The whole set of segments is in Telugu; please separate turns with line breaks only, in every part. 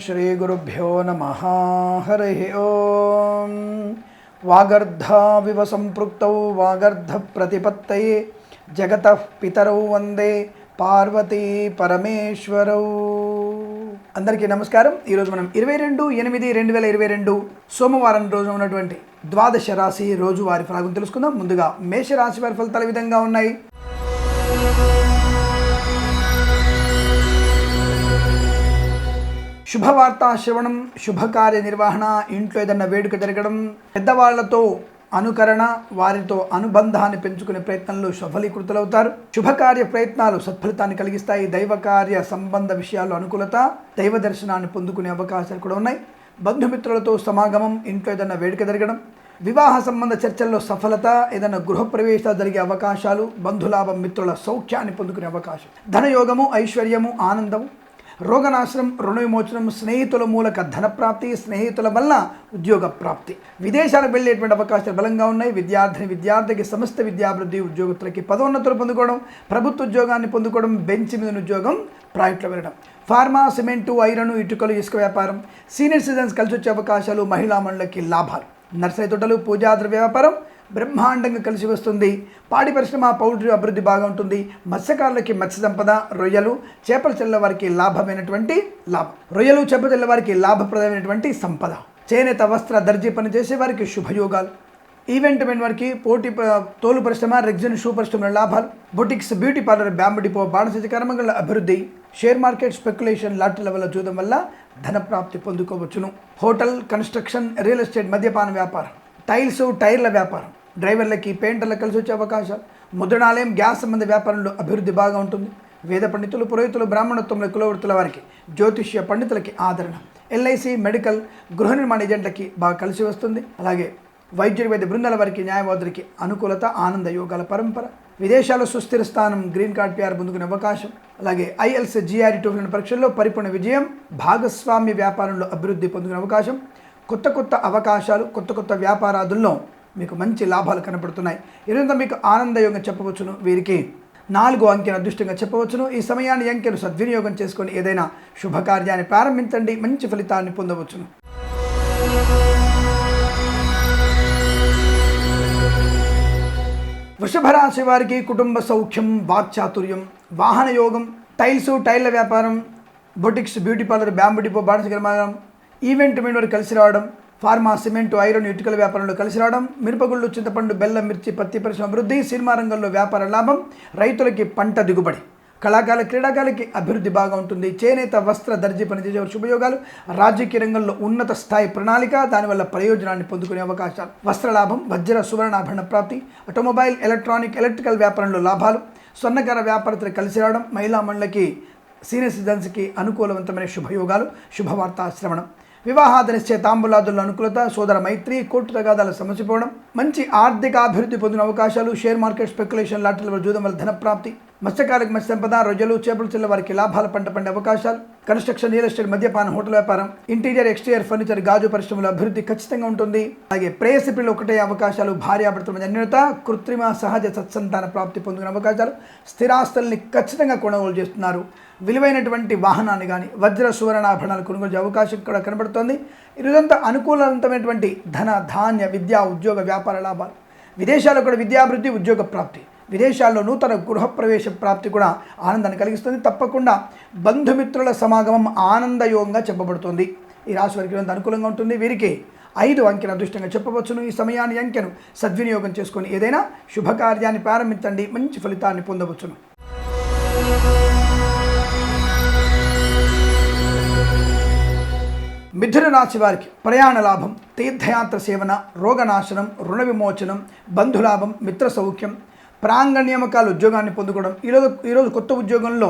श्रीगुरुभ्यो नमः। हरिः ओं। वागर्धाविव सम्पृक्तौ वागर्धप्रतिपत्तये जगतः पितरौ वंदे పార్వతీ పరమేశ్వరౌ. అందరికీ నమస్కారం. ఈరోజు మనం 22/8/2022 సోమవారం రోజున ఉన్నటువంటి ద్వాదశ రాశి రోజువారి ఫలాలను తెలుసుకుందాం. ముందుగా మేషరాశి వారి ఫలితాలు విధంగా ఉన్నాయి. శుభవార్త శ్రవణం, శుభకార్య నిర్వహణ, ఇంట్లో ఏదన్నా వేడుక జరగడం, పెద్దవాళ్లతో అనుకరణ, వారితో అనుబంధాన్ని పెంచుకునే ప్రయత్నంలో సఫలీకృతులవుతారు. శుభకార్య ప్రయత్నాలు సత్ఫలితాన్ని కలిగిస్తాయి. దైవకార్య సంబంధ విషయాల్లో అనుకూలత, దైవ దర్శనాన్ని పొందుకునే అవకాశాలు కూడా ఉన్నాయి. బంధుమిత్రులతో సమాగమం, ఇంట్లో ఏదైనా వేడుక జరగడం, వివాహ సంబంధ చర్చల్లో సఫలత, ఏదైనా గృహప్రవేశాలు జరిగే అవకాశాలు, బంధులాభం, మిత్రుల సౌఖ్యాన్ని పొందుకునే అవకాశం, ధనయోగము, ఐశ్వర్యము, ఆనందము, రోగనాశనం, రుణ విమోచనం, స్నేహితుల మూలక ధనప్రాప్తి, స్నేహితుల వల్ల ఉద్యోగ ప్రాప్తి, విదేశాలకు వెళ్ళేటువంటి అవకాశాలు బలంగా ఉన్నాయి. విద్యార్థికి సమస్త విద్యాభివృద్ధి, ఉద్యోగస్తులకి పదోన్నతులు పొందుకోవడం, ప్రభుత్వ ఉద్యోగాన్ని పొందుకోవడం, బెంచ్ మీద ఉద్యోగం, ప్రాజెక్టులో వెళ్ళడం, ఫార్మా, సిమెంటు, ఐరన్, ఇటుకలు, ఇసుక వ్యాపారం, సీనియర్ సిటిజన్స్ కలిసి వచ్చే అవకాశాలు, మహిళా మండలికి లాభాలు, నర్సరీ తోటలు, పూజాద్రవ్య వ్యాపారం బ్రహ్మాండంగా కలిసి వస్తుంది. పాడి పరిశ్రమ, పౌల్ట్రీ అభివృద్ధి బాగా ఉంటుంది. మత్స్యకారులకి మత్స్య సంపద, రొయ్యలు, చేపల చెల్ల వారికి లాభమైనటువంటి లాభం, రొయ్యలు, చేపల చెల్ల వారికి లాభప్రదమైనటువంటి సంపద, చేనేత వస్త్ర దర్జీ పనిచేసే వారికి శుభయోగాలు, ఈవెంట్ మెన్ వారికి తోలు పరిశ్రమ, రెగ్జిన్ షూ పరిశ్రమల లాభాలు, boutiques, beauty parlour, bamboo depot, బాణసంచ కర్మగల అభివృద్ధి, షేర్ మార్కెట్, స్పెక్యులేషన్, లాటరీల వల్ల చూడడం వల్ల ధన ప్రాప్తి పొందుకోవచ్చును. హోటల్, కన్స్ట్రక్షన్, రియల్ ఎస్టేట్, మద్యపాన వ్యాపారం, టైల్స్, టైర్ల వ్యాపారం, డ్రైవర్లకి, పెయింటర్లకు కలిసి వచ్చే అవకాశాలు, ముద్రణాలయం, గ్యాస్ సంబంధ వ్యాపారంలో అభివృద్ధి బాగా ఉంటుంది. వేద పండితులు, పురోహితులు, బ్రాహ్మణత్వంలో కులవృత్తుల వారికి, జ్యోతిష్య పండితులకి ఆదరణ, ఎల్ఐసి, మెడికల్, గృహ నిర్మాణ ఏజెంట్లకి బాగా కలిసి వస్తుంది. అలాగే వైద్యుల వైద్య బృందాల వారికి, న్యాయవాదులకి అనుకూలత, ఆనంద యోగాల పరంపర, విదేశాల్లో సుస్థిర స్థానం, గ్రీన్ కార్డ్ PR పొందుకునే అవకాశం, అలాగే IELTS, GRE, TOEFL పరీక్షల్లో పరిపూర్ణ విజయం, భాగస్వామ్య వ్యాపారంలో అభివృద్ధి పొందుకునే అవకాశం, కొత్త అవకాశాలు, కొత్త వ్యాపారాదుల్లో మీకు మంచి లాభాలు కనపడుతున్నాయి. ఈరోజు మీకు ఆనందయోగం చెప్పవచ్చును. వీరికి 4 అంకెను అదృష్టంగా చెప్పవచ్చును. ఈ సమయాన్ని అంకెను సద్వినియోగం చేసుకొని ఏదైనా శుభకార్యాన్ని ప్రారంభించండి, మంచి ఫలితాన్ని పొందవచ్చును. వృషభ రాశి వారికి కుటుంబ సౌఖ్యం, వాక్చాతుర్యం, వాహన యోగం, టైల్స్, టైర్ల వ్యాపారం, boutiques, beauty parlour, bamboo depot, బాణస కర్మాగారం, ఈవెంట్ మెన్ వారు కలిసి రావడం, ఫార్మా, సిమెంటు, ఐరన్, ఇటుకల వ్యాపారంలో కలిసి రావడం, మిరపగుళ్ళు, చింతపండు, బెల్లం, మిర్చి, పత్తి పరిశ్రమ అభివృద్ధి, సినిమా రంగంలో వ్యాపార లాభం, రైతులకి పంట దిగుబడి, కళాకారుల, క్రీడాకారులకి అభివృద్ధి బాగా ఉంటుంది. చేనేత వస్త్ర దర్జీ పనిచేసే శుభయోగాలు, రాజకీయ రంగంలో ఉన్నత స్థాయి ప్రణాళిక, దానివల్ల ప్రయోజనాన్ని పొందుకునే అవకాశాలు, వస్త్రలాభం, వజ్ర సువర్ణాభరణ ప్రాప్తి, ఆటోమొబైల్, ఎలక్ట్రానిక్, ఎలక్ట్రికల్ వ్యాపారంలో లాభాలు, స్వర్ణకార వ్యాపారస్తులు కలిసి రావడం, మహిళా మండలికి, సీనియర్ సిటిజన్స్కి అనుకూలవంతమైన శుభయోగాలు, శుభవార్తా శ్రవణం, వివాహాద నిశ్చయ తాంబూలాదుల్లో అనుకూలత, సోదర మైత్రి, కోర్టు తగాదాలు సమసిపోవడం, మంచి ఆర్థిక అభివృద్ధి పొందిన అవకాశాలు, షేర్ మార్కెట్, స్పెక్యులేషన్, లాటరీల జూదం వల్ల ధన ప్రాప్తి, మత్స్యకారులకు మత్స్య సంపద, రొయ్యలు, చేపల చెల్ల వారికి లాభాల పంట పండే అవకాశాలు, కన్స్ట్రక్షన్, రియల్ ఎస్టేట్, మద్యపాన, హోటల్ వ్యాపారం, ఇంటీరియర్, ఎక్స్టీరియర్ ఫర్నిచర్, గాజు పరిశ్రమల అభివృద్ధి ఖచ్చితంగా ఉంటుంది. అలాగే ప్రేయసిపిలు ఒకటే అవకాశాలు, భార్యాభర్తల మధ్య అన్యోన్యత, కృత్రిమ సహజ సత్సంతాన ప్రాప్తి పొందుకునే అవకాశాలు, స్థిరాస్తుల్ని ఖచ్చితంగా కొనుగోలు చేస్తున్నారు. విలువైనటువంటి వాహనాన్ని కానీ, వజ్ర సువర్ణాభరణాలు కొనుగోలు చేసే అవకాశం కూడా కనబడుతోంది. ఇదంతా అనుకూలవంతమైనటువంటి ధన, ధాన్య, విద్యా, ఉద్యోగ, వ్యాపార లాభాలు, విదేశాల్లో కూడా విద్యాభివృద్ధి, ఉద్యోగ ప్రాప్తి, విదేశాల్లో నూతన గృహప్రవేశ ప్రాప్తి కూడా ఆనందాన్ని కలిగిస్తుంది. తప్పకుండా బంధుమిత్రుల సమాగమం ఆనందయోగంగా చెప్పబడుతుంది. ఈ రాశి వారికి అనుకూలంగా ఉంటుంది. వీరికి 5 అంకెను అదృష్టంగా చెప్పవచ్చును. ఈ సమయాన్ని అంకెను సద్వినియోగం చేసుకొని ఏదైనా శుభకార్యాన్ని ప్రారంభించండి, మంచి ఫలితాన్ని పొందవచ్చును. మిథున రాశి వారికి ప్రయాణ లాభం, తీర్థయాత్ర సేవన, రోగనాశనం, రుణ విమోచనం, బంధులాభం, మిత్ర సౌఖ్యం, ప్రాంగణ నియామకాలు, ఉద్యోగాన్ని పొందుకోవడం, ఈరోజు కొత్త ఉద్యోగంలో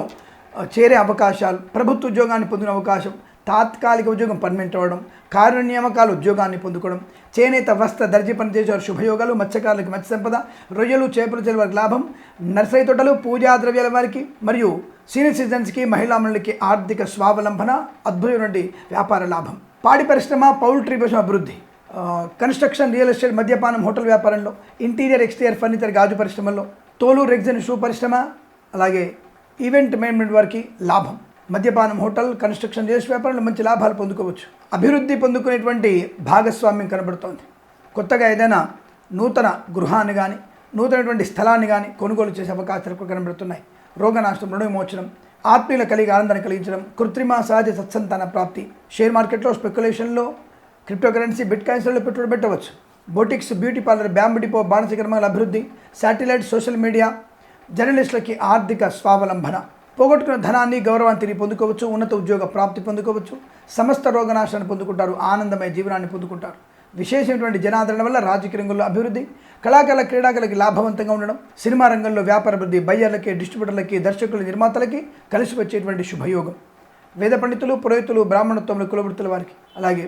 చేరే అవకాశాలు, ప్రభుత్వ ఉద్యోగాన్ని పొందిన అవకాశం, తాత్కాలిక ఉద్యోగం పర్మనెంట్ అవ్వడం, కార్య నియామకాలు, ఉద్యోగాన్ని పొందుకోవడం, చేనేత వస్త్ర దర్జీ పనిచేసే శుభయోగాలు, మత్స్యకారులకి మత్స్య సంపద, రొయ్యలు, చేపల చెరువు వారికి లాభం, నర్సరీ తోటలు, పూజా ద్రవ్యాల వారికి మరియు సీనియర్ సిటిజన్స్కి, మహిళా మండలికి ఆర్థిక స్వావలంబన, అద్భుతమైన వ్యాపార లాభం, పాడి పరిశ్రమ, పౌల్ట్రీ పరిశ్రమ అభివృద్ధి, కన్స్ట్రక్షన్, రియల్ ఎస్టేట్, మద్యపానం, హోటల్ వ్యాపారంలో, ఇంటీరియర్, ఎక్స్టీరియర్ ఫర్నిచర్, గాజు పరిశ్రమల్లో, తోలు, రెగ్జిన్ షూ పరిశ్రమ, అలాగే ఈవెంట్ మేనేజ్మెంట్ వారికి లాభం, మద్యపానం, హోటల్, కన్స్ట్రక్షన్, రియల్ ఎస్టేట్ వ్యాపారంలో మంచి లాభాలు పొందుకోవచ్చు. అభివృద్ధి పొందుకునేటువంటి భాగస్వామ్యం కనబడుతోంది. కొత్తగా ఏదైనా నూతన గృహాన్ని కానీ నూతనటువంటి స్థలాన్ని కానీ కొనుగోలు చేసే అవకాశాలు కనబడుతున్నాయి. రోగనాశనం, రుణ విమోచనం, ఆత్మీయుల కలిగి ఆనందాన్ని కలిగించడం, కృత్రిమ సహజ సత్సంతాన ప్రాప్తి, షేర్ మార్కెట్లో, స్పెక్యులేషన్లో, క్రిప్టోకరెన్సీ, బిట్ కాయిన్స్లలో పెట్టుబడి పెట్టవచ్చు. Boutiques, beauty parlour, bamboo depot, బాణసిక రంగాల అభివృద్ధి, శాటిలైట్, సోషల్ మీడియా, జర్నలిస్టులకి ఆర్థిక స్వావలంబన, పోగొట్టుకున్న ధనాన్ని, గౌరవాన్ని తిరిగి పొందుకోవచ్చు. ఉన్నత ఉద్యోగ ప్రాప్తి పొందుకోవచ్చు. సమస్త రోగనాశాన్ని పొందుకుంటారు. ఆనందమయ జీవనాన్ని పొందుకుంటారు. విశేషమైనటువంటి జనాదరణ వల్ల రాజకీయ రంగంలో అభివృద్ధి, కళాకారుల, క్రీడాకారులకి లాభవంతంగా ఉండడం, సినిమా రంగంలో వ్యాపార అభివృద్ధి, బయ్యర్లకి, డిస్ట్రిబ్యూటర్లకి, దర్శకులు, నిర్మాతలకి కలిసి వచ్చేటువంటి శుభయోగం. వేద పండితులు, పురోహితులు, బ్రాహ్మణత్వంలో, కులవృత్తుల వారికి, అలాగే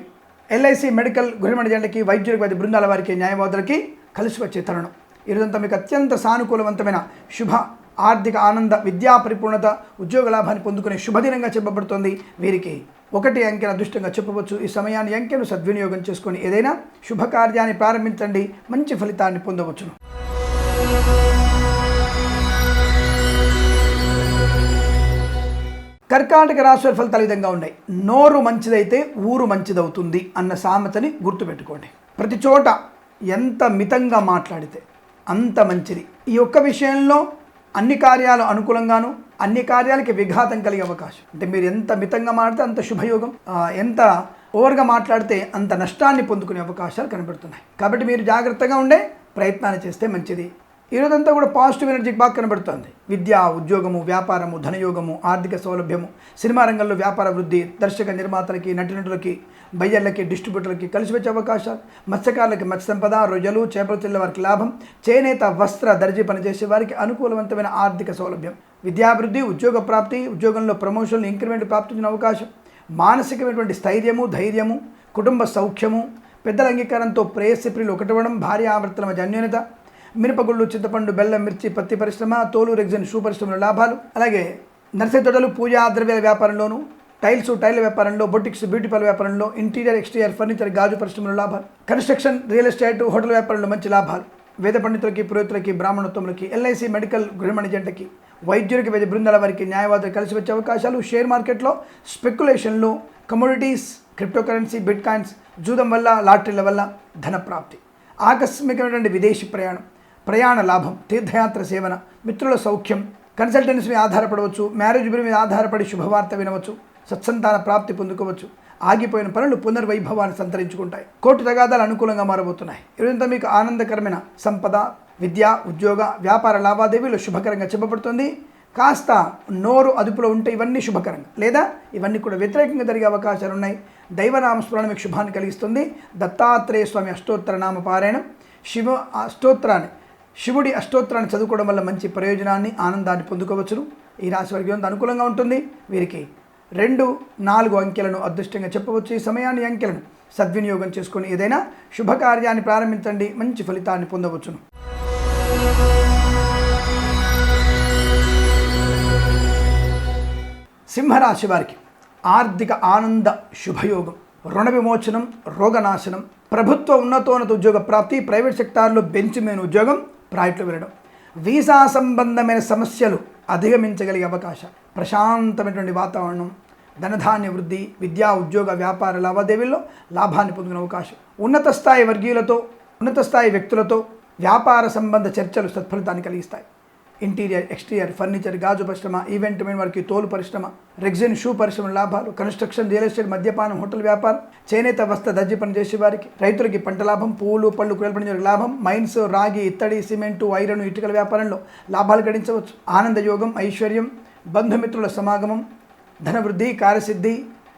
ఎల్ఐసి, మెడికల్, గృహిణి జంటకి, వైద్యులకు, వైద్య బృందాల వారికి, న్యాయవాదులకి కలిసి వచ్చే తరుణం. ఈరోజంతా మీకు అత్యంత సానుకూలవంతమైన శుభ ఆర్థిక ఆనంద, విద్యా పరిపూర్ణత, ఉద్యోగ లాభాన్ని పొందుకునే శుభదినంగా చెప్పబడుతోంది. వీరికి 1 అంకెను అదృష్టంగా చెప్పవచ్చు. ఈ సమయాన్ని, అంకెను సద్వినియోగం చేసుకొని ఏదైనా శుభకార్యాన్ని ప్రారంభించండి. మంచి ఫలితాన్ని పొందవచ్చును. కర్కాటక రాశి ఫలితాలు ఈ విధంగా ఉన్నాయి. నోరు మంచిదైతే ఊరు మంచిదవుతుంది అన్న సామెతని గుర్తుపెట్టుకోండి. ప్రతి చోట ఎంత మితంగా మాట్లాడితే అంత మంచిది. ఈ ఒక్క విషయంలో అన్ని కార్యాలు అనుకూలంగాను, అన్ని కార్యాలకి విఘాతం కలిగే అవకాశం. అంటే మీరు ఎంత మితంగా మాట్లాడితే అంత శుభయోగం, ఎంత ఓవర్గా మాట్లాడితే అంత నష్టాన్ని పొందుకునే అవకాశాలు కనబడుతున్నాయి. కాబట్టి మీరు జాగ్రత్తగా ఉండే ప్రయత్నాన్ని చేస్తే మంచిది. ఈరోజంతా కూడా పాజిటివ్ ఎనర్జీ బాగా కనబడుతుంది. విద్య, ఉద్యోగము, వ్యాపారము, ధనయోగము, ఆర్థిక సౌలభ్యము, సినిమా రంగంలో వ్యాపార వృద్ధి, దర్శక నిర్మాతలకి, నటీనటులకి, బయ్యర్లకి, డిస్ట్రిబ్యూటర్లకి కలిసి వచ్చే అవకాశాలు, మత్స్యకారులకి మత్స్య సంపద, రొయ్యలు, చేపల చెల్ల వారికి లాభం, చేనేత, వస్త్ర, దర్జీ పనిచేసే వారికి అనుకూలవంతమైన ఆర్థిక సౌలభ్యం, విద్యాభివృద్ధి, ఉద్యోగ ప్రాప్తి, ఉద్యోగంలో ప్రమోషన్లు, ఇంక్రిమెంట్ ప్రాప్తించిన అవకాశం, మానసికమైనటువంటి స్థైర్యము, ధైర్యము, కుటుంబ సౌఖ్యము, పెద్దల అంగీకారంతో ప్రేయసి ప్రియులు ఒకటవడం, భార్య ఆవర్తన మధ్య అన్యోన్యత, మిరపగుళ్ళు, చింతపండు, బెల్లం, మిర్చి, పత్తి పరిశ్రమ, తోలు, రెగ్జిన్, షూ పరిశ్రమల లాభాలు, అలాగే నర్సరీ తోటలు, పూజా ద్రవ్యాల వ్యాపారంలోను, టైల్స్, టైల్ వ్యాపారంలో, బొటిక్స్, బ్యూటీ పార్లర్ వ్యాపారంలో, ఇంటీరియర్, ఎక్స్టీరియర్, ఫర్నిచర్, గాజు పరిశ్రమల లాభాలు, కన్స్ట్రక్షన్, రియల్ ఎస్టేట్, హోటల్ వ్యాపారంలో మంచి లాభాలు, వేద పండితులకి, పురోహితులకి, బ్రాహ్మణత్వములకి, ఎల్ఐసి, మెడికల్, గృహిణి జంటకి, వైద్యులకి, వైద్య బృందాల వారికి, న్యాయవాదులు కలిసి వచ్చే అవకాశాలు, షేర్ మార్కెట్లో, స్పెక్యులేషన్లు, కమోడిటీస్, క్రిప్టోకరెన్సీ, బిట్ కాయిన్స్, జూదం వల్ల, లాటరీల వల్ల ధన ప్రాప్తి, ఆకస్మికమైనటువంటి విదేశీ ప్రయాణ లాభం, తీర్థయాత్ర సేవన, మిత్రుల సౌఖ్యం, కన్సల్టెన్సీ మీద ఆధారపడవచ్చు, మ్యారేజ్ బ్యూరో మీద ఆధారపడి శుభవార్త వినవచ్చు, సత్సంతాన ప్రాప్తి పొందుకోవచ్చు, ఆగిపోయిన పనులు పునర్వైభవాన్ని సంతరించుకుంటాయి, కోర్టు తగాదాలు అనుకూలంగా మారబోతున్నాయి. ఇదంతా మీకు ఆనందకరమైన సంపద, విద్య, ఉద్యోగ, వ్యాపార లావాదేవీలు శుభకరంగా చెప్పబడుతుంది. కాస్త నోరు అదుపులో ఉంటే ఇవన్నీ శుభకరంగా, లేదా ఇవన్నీ కూడా వ్యతిరేకంగా జరిగే అవకాశాలు ఉన్నాయి. దైవనామస్మరణ మీకు శుభాన్ని కలిగిస్తుంది. దత్తాత్రేయ స్వామి అష్టోత్తర నామ పారాయణం, శివుడి అష్టోత్తరాన్ని చదువుకోవడం వల్ల మంచి ప్రయోజనాన్ని, ఆనందాన్ని పొందుకోవచ్చును. ఈ రాశి వారికి ఎంత అనుకూలంగా ఉంటుంది. వీరికి 2, 4 అంకెలను అదృష్టంగా చెప్పవచ్చు. ఈ సమయాన్ని, అంకెలను సద్వినియోగం చేసుకొని ఏదైనా శుభకార్యాన్ని ప్రారంభించండి. మంచి ఫలితాన్ని పొందవచ్చును. సింహరాశి వారికి ఆర్థిక ఆనంద, శుభయోగం, రుణ విమోచనం, రోగనాశనం, ప్రభుత్వ ఉన్నతోన్నత ఉద్యోగ ప్రాప్తి, ప్రైవేట్ సెక్టార్లో బెంచ్ మీద ఉద్యోగం, ప్రైవేట్లో వెళ్ళడం, వీసా సంబంధమైన సమస్యలు అధిగమించగలిగే అవకాశం, ప్రశాంతమైనటువంటి వాతావరణం, ధనధాన్య వృద్ధి, విద్యా, ఉద్యోగ, వ్యాపార లావాదేవీల్లో లాభాన్ని పొందుకునే అవకాశం, ఉన్నత స్థాయి వర్గీయులతో, ఉన్నత స్థాయి వ్యక్తులతో వ్యాపార సంబంధ చర్చలు సత్ఫలితాన్ని కలిగిస్తాయి. ఇంటీరియర్, ఎక్స్టీరియర్, ఫర్నిచర్, గాజు పరిశ్రమ, ఈవెంట్ మెయిన్ వారికి, తోలు పరిశ్రమ, రెగ్జిన్, షూ పరిశ్రమ లాభాలు, కన్స్ట్రక్షన్, రియల్ ఎస్టేట్, మద్యపానం, హోటల్ వ్యాపారం, చేనేత, వస్త్ర, దర్జీ పని చేసే వారికి, రైతులకి పంట లాభం, పూలు, పళ్ళు, కూరలు పండించే లాభం, మైన్స్, రాగి, ఇత్తడి, సిమెంటు, ఐరన్, ఇటుకల వ్యాపారంలో లాభాలు గడించవచ్చు. ఆనందయోగం, ఐశ్వర్యం, బంధుమిత్రుల సమాగమం, ధనవృద్ధి, కార్యసిద్ధి,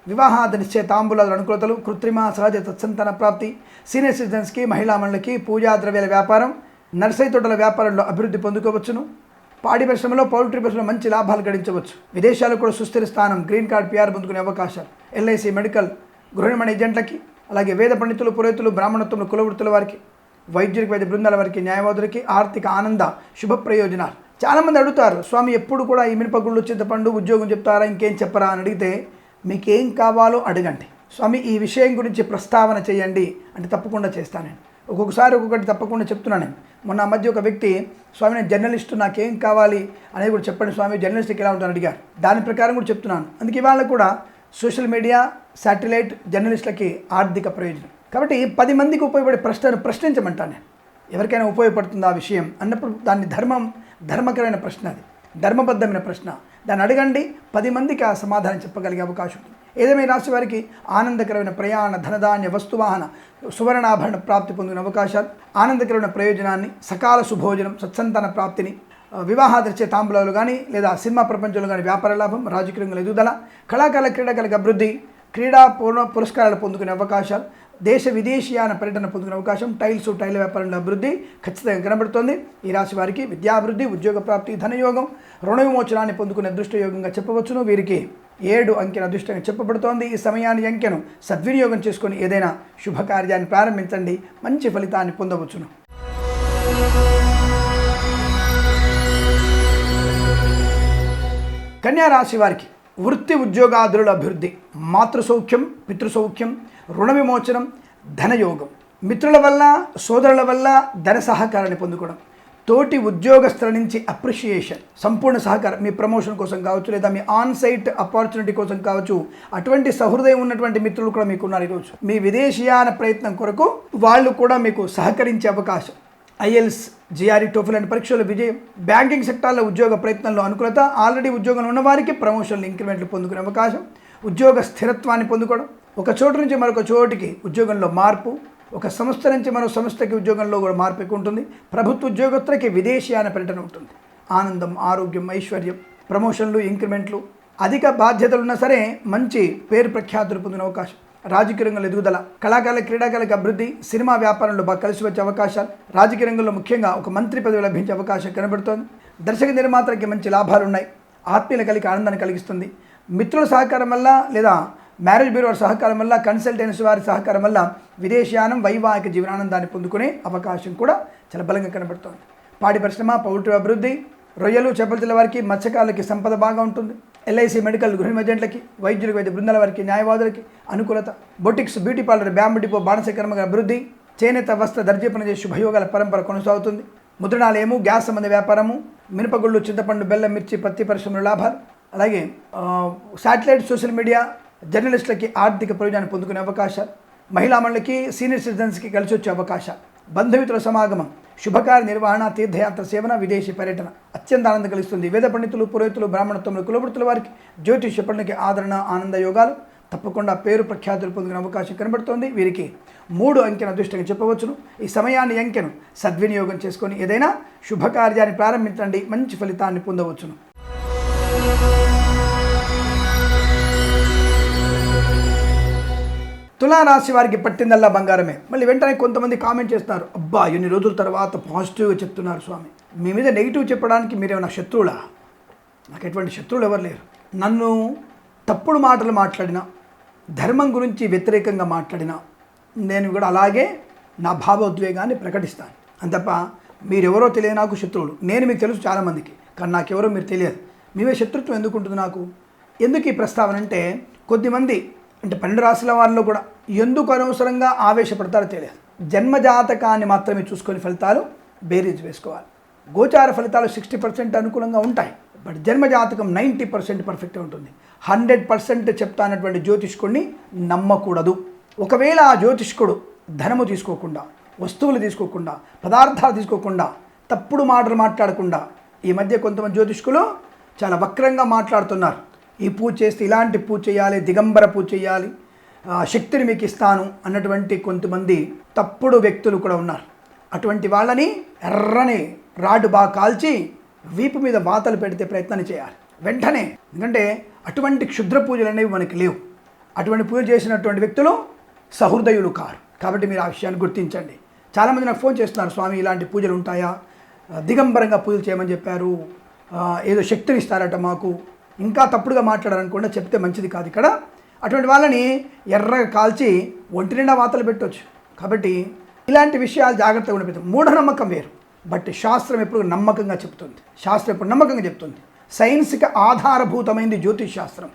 వివాహాద నిశ్చయ తాంబూలాల అనుకూలతలు, కృత్రిమ సహజ తత్సంతాన ప్రాప్తి, సీనియర్ సిటిజన్స్కి, మహిళా మండలికి, పూజా ద్రవ్యాల వ్యాపారం, నర్సరీ తోటల వ్యాపారంలో అభివృద్ధి పొందుకోవచ్చును. పాడి పరిశ్రమలో, పౌల్ట్రీ పరిశ్రమలో మంచి లాభాలు గడించవచ్చు. విదేశాలకు కూడా సుస్థిర స్థానం, గ్రీన్ కార్డ్, పిఆర్ పొందుకునే అవకాశాలు, ఎల్ఐసి, మెడికల్, గృహిణి ఏజెంట్లకి, అలాగే వేద పండితులు, పురోహితులు, బ్రాహ్మణత్వంలో, కులవృత్తుల వారికి, వైద్యులకి, వైద్య బృందాల వారికి, న్యాయవాదులకి ఆర్థిక ఆనంద, శుభ ప్రయోజనాలు. చాలామంది అడుగుతారు, స్వామి ఎప్పుడు కూడా ఈ మినపగుళ్ళు, చింతపండు, ఉద్యోగం చెప్తారా, ఇంకేం చెప్పరా అని అడిగితే, మీకేం కావాలో అడగండి. స్వామి ఈ విషయం గురించి ప్రస్తావన చేయండి అంటే తప్పకుండా చేస్తాను. ఒక్కొక్కసారి ఒక్కొక్కటి తప్పకుండా చెప్తున్నాను నేను. మొన్న ఆ మధ్య ఒక వ్యక్తి, స్వామి నేను జర్నలిస్టు, నాకేం కావాలి అనేది కూడా చెప్పండి స్వామి, జర్నలిస్ట్కి ఎలా ఉంటాను అడిగారు. దాని ప్రకారం కూడా చెప్తున్నాను. అందుకే ఇవాళ కూడా సోషల్ మీడియా, శాటిలైట్ జర్నలిస్టులకి ఆర్థిక ప్రయోజనం. కాబట్టి 10 మందికి ఉపయోగపడే ప్రశ్నను ప్రశ్నించమంటాను నేను. ఎవరికైనా ఉపయోగపడుతుంది ఆ విషయం అన్నప్పుడు దాన్ని ధర్మకరమైన ప్రశ్న, అది ధర్మబద్ధమైన ప్రశ్న, దాన్ని అడగండి. 10 మందికి ఆ సమాధానం చెప్పగలిగే అవకాశం ఉంటుంది. ఏదేమైనా రాశి వారికి ఆనందకరమైన ప్రయాణ, ధనధాన్య, వస్తువాహన, సువర్ణాభరణ ప్రాప్తి పొందిన అవకాశాలు, ఆనందకరమైన ప్రయోజనాన్ని, సకాల శుభోజనం, సత్సంతాన ప్రాప్తిని, వివాహాదృశ్య తాంబూలాలు కానీ లేదా సినిమా ప్రపంచంలో కానీ వ్యాపార లాభం, రాజకీయ రంగంలో ఎదుగుదల, కళాకారుల క్రీడాకారులకు అభివృద్ధి, క్రీడా పురస్కారాలు పొందుకునే అవకాశాలు, దేశ విదేశీయాన పర్యటన పొందుకునే అవకాశం, టైల్ వ్యాపారంలో అభివృద్ధి ఖచ్చితంగా కనబడుతోంది. ఈ రాశి వారికి విద్యాభివృద్ధి, ఉద్యోగ ప్రాప్తి, ధనయోగం, రుణ విమోచనాన్ని పొందుకునే అదృష్టయోగంగా చెప్పవచ్చును. వీరికి 7 అంకెల అదృష్టంగా చెప్పబడుతోంది. ఈ సమయాన్ని, అంకెను సద్వినియోగం చేసుకొని ఏదైనా శుభకార్యాన్ని ప్రారంభించండి, మంచి ఫలితాన్ని పొందవచ్చును. కన్యా రాశి వారికి వృత్తి ఉద్యోగాదుల అభివృద్ధి, మాతృసౌఖ్యం, పితృసౌఖ్యం, రుణ విమోచనం, ధనయోగం, మిత్రుల వల్ల, సోదరుల వల్ల ధన సహకారాన్ని పొందుకోవడం, తోటి ఉద్యోగస్తుల నుంచి అప్రిషియేషన్, సంపూర్ణ సహకారం, మీ ప్రమోషన్ కోసం కావచ్చు లేదా మీ ఆన్ సైట్ ఆపర్చునిటీ కోసం కావచ్చు, అటువంటి సహృదయం ఉన్నటువంటి మిత్రులు కూడా మీకు ఉన్నారు. ఈరోజు మీ విదేశీయాన ప్రయత్నం కొరకు వాళ్ళు కూడా మీకు సహకరించే అవకాశం, ఐఎల్స్, జిఆర్ఈ, టోఫెల్ లాంటి పరీక్షల విజయం, బ్యాంకింగ్ సెక్టార్లో ఉద్యోగ ప్రయత్నంలో అనుకూలత, ఆల్రెడీ ఉద్యోగంలో ఉన్నవారికి ప్రమోషన్లు, ఇంక్రిమెంట్లు పొందుకునే అవకాశం, ఉద్యోగ స్థిరత్వాన్ని పొందుకోవడం, ఒక చోటు నుంచి మరొక చోటికి ఉద్యోగంలో మార్పు, ఒక సంస్థ నుంచి మరో సంస్థకి ఉద్యోగంలో కూడా మార్పు ఎక్కువ ఉంటుంది. ప్రభుత్వ ఉద్యోగస్తులకి విదేశీయాన పర్యటన ఉంటుంది. ఆనందం, ఆరోగ్యం, ఐశ్వర్యం, ప్రమోషన్లు, ఇంక్రిమెంట్లు, అధిక బాధ్యతలు ఉన్నా సరే మంచి పేరు ప్రఖ్యాతులు పొందిన అవకాశం, రాజకీయ రంగంలో ఎదుగుదల, కళాకారుల క్రీడాకారులకు అభివృద్ధి, సినిమా వ్యాపారంలో బాగా కలిసి వచ్చే అవకాశాలు, రాజకీయ రంగంలో ముఖ్యంగా ఒక మంత్రి పదవి లభించే అవకాశం కనబడుతోంది. దర్శక నిర్మాతలకి మంచి లాభాలు ఉన్నాయి. ఆత్మీయుల కలిగి ఆనందాన్ని కలిగిస్తుంది. మిత్రుల సహకారం వల్ల లేదా మ్యారేజ్ బ్యూరో సహకారం వల్ల, కన్సల్టెన్సీ వారి సహకారం వల్ల విదేశీయానం, వైవాహిక జీవనానందాన్ని పొందుకునే అవకాశం కూడా చాలా బలంగా కనబడుతోంది. పాడి పరిశ్రమ, పౌల్ట్రీ అభివృద్ధి, రొయ్యలు, చేపల జిల్లా వారికి, మత్స్యకారులకి సంపద బాగా ఉంటుంది. ఎల్ఐసి, మెడికల్, గృహ ఏజెంట్లకి, వైద్యులకు, వైద్య బృందాల వారికి, న్యాయవాదులకి అనుకూలత, boutiques, beauty parlour, bamboo depot, బాణస కర్మగా అభివృద్ధి, చేనేత, వస్త్ర, దర్జీ పనిచేసే శుభయోగాల పరంపర కొనసాగుతుంది. ముద్రణాలయము, గ్యాస్ సంబంధ వ్యాపారము, మినపగుళ్ళు, చింతపండు, బెల్లం, మిర్చి, పత్తి పరిశ్రమల లాభాలు, అలాగే శాటిలైట్, సోషల్ మీడియా జర్నలిస్టులకి ఆర్థిక ప్రయోజనాన్ని పొందుకునే అవకాశాలు, మహిళామణులకి, సీనియర్ సిటిజన్స్కి కలిసి వచ్చే అవకాశాలు, బంధుమిత్రుల సమాగమం, శుభకార్య నిర్వహణ, తీర్థయాత్ర సేవన, విదేశీ పర్యటన అత్యంత ఆనందం కలిగిస్తుంది. వేద పండితులు, పురోహితులు, బ్రాహ్మణత్వములు, కులవృత్తుల వారికి, జ్యోతిష్య పండుగకి ఆదరణ, ఆనంద యోగాలు, తప్పకుండా పేరు ప్రఖ్యాతులు పొందుకునే అవకాశం కనబడుతోంది. వీరికి 3 అంకెను అదృష్టంగా చెప్పవచ్చును. ఈ సమయాన్ని, అంకెను సద్వినియోగం చేసుకొని ఏదైనా శుభకార్యాన్ని ప్రారంభించండి, మంచి ఫలితాన్ని పొందవచ్చును. తులారాశి వారికి పట్టిందల్లా బంగారమే. మళ్ళీ వెంటనే కొంతమంది కామెంట్ చేస్తున్నారు, అబ్బా ఎన్ని రోజుల తర్వాత పాజిటివ్గా చెప్తున్నారు స్వామి, మీ మీద నెగిటివ్ చెప్పడానికి మీరేమైనా శత్రువులా? నాకు ఎటువంటి శత్రువులు ఎవరు లేరు. నన్ను తప్పుడు మాటలు మాట్లాడినా, ధర్మం గురించి వ్యతిరేకంగా మాట్లాడినా నేను కూడా అలాగే నా భావోద్వేగాన్ని ప్రకటిస్తాను. అంతప్ప మీరెవరో తెలియదు నాకు శత్రువులు. నేను మీకు తెలుసు చాలామందికి, కానీ నాకెవరో మీరు తెలియదు. మీవే శత్రుత్వం ఎందుకు ఉంటుంది నాకు? ఎందుకు ఈ ప్రస్తావన అంటే, కొద్దిమంది అంటే 12 రాశుల వారిలో కూడా ఎందుకు అనవసరంగా ఆవేశపడతారో తెలియదు. జన్మజాతకాన్ని మాత్రమే చూసుకొని ఫలితాలు బేరీజ్ వేసుకోవాలి. గోచార ఫలితాలు 60% అనుకూలంగా ఉంటాయి, బట్ జన్మజాతకం 90% పర్ఫెక్ట్గా ఉంటుంది. 100% చెప్తానటువంటి జ్యోతిష్కుడిని నమ్మకూడదు. ఒకవేళ ఆ జ్యోతిష్కుడు ధనము తీసుకోకుండా, వస్తువులు తీసుకోకుండా, పదార్థాలు తీసుకోకుండా, తప్పుడు మాటలు మాట్లాడకుండా, ఈ మధ్య కొంతమంది జ్యోతిష్కులు చాలా వక్రంగా మాట్లాడుతున్నారు. ఈ పూజ చేస్తే ఇలాంటి పూజ చేయాలి, దిగంబర పూజ చేయాలి, శక్తిని మీకు ఇస్తాను అన్నటువంటి కొంతమంది తప్పుడు వ్యక్తులు కూడా ఉన్నారు. అటువంటి వాళ్ళని ఎర్రని రాడ్డు బాగా కాల్చి వీపు మీద వాతలు పెడితే ప్రయత్నాన్ని చేయాలి వెంటనే. ఎందుకంటే అటువంటి క్షుద్ర పూజలు అనేవి మనకి లేవు. అటువంటి పూజలు చేసినటువంటి వ్యక్తులు సహృదయులు కారు. కాబట్టి మీరు ఆ విషయాన్ని గుర్తించండి. చాలామంది నాకు ఫోన్ చేస్తున్నారు, స్వామి ఇలాంటి పూజలు ఉంటాయా, దిగంబరంగా పూజలు చేయమని చెప్పారు, ఏదో శక్తిని ఇస్తారట మాకు, ఇంకా తప్పుడుగా మాట్లాడారనుకుండా చెప్తే మంచిది కాదు. ఇక్కడ అటువంటి వాళ్ళని ఎర్రగా కాల్చి ఒంటి నిండా వాతలు పెట్టవచ్చు. కాబట్టి ఇలాంటి విషయాలు జాగ్రత్తగా ఉండిపోతాయి. మూఢనమ్మకం వేరు, బట్ శాస్త్రం ఎప్పుడు నమ్మకంగా చెప్తుంది. శాస్త్రం ఎప్పుడు నమ్మకంగా చెప్తుంది. సైన్స్కి ఆధారభూతమైంది జ్యోతిష్ శాస్త్రం.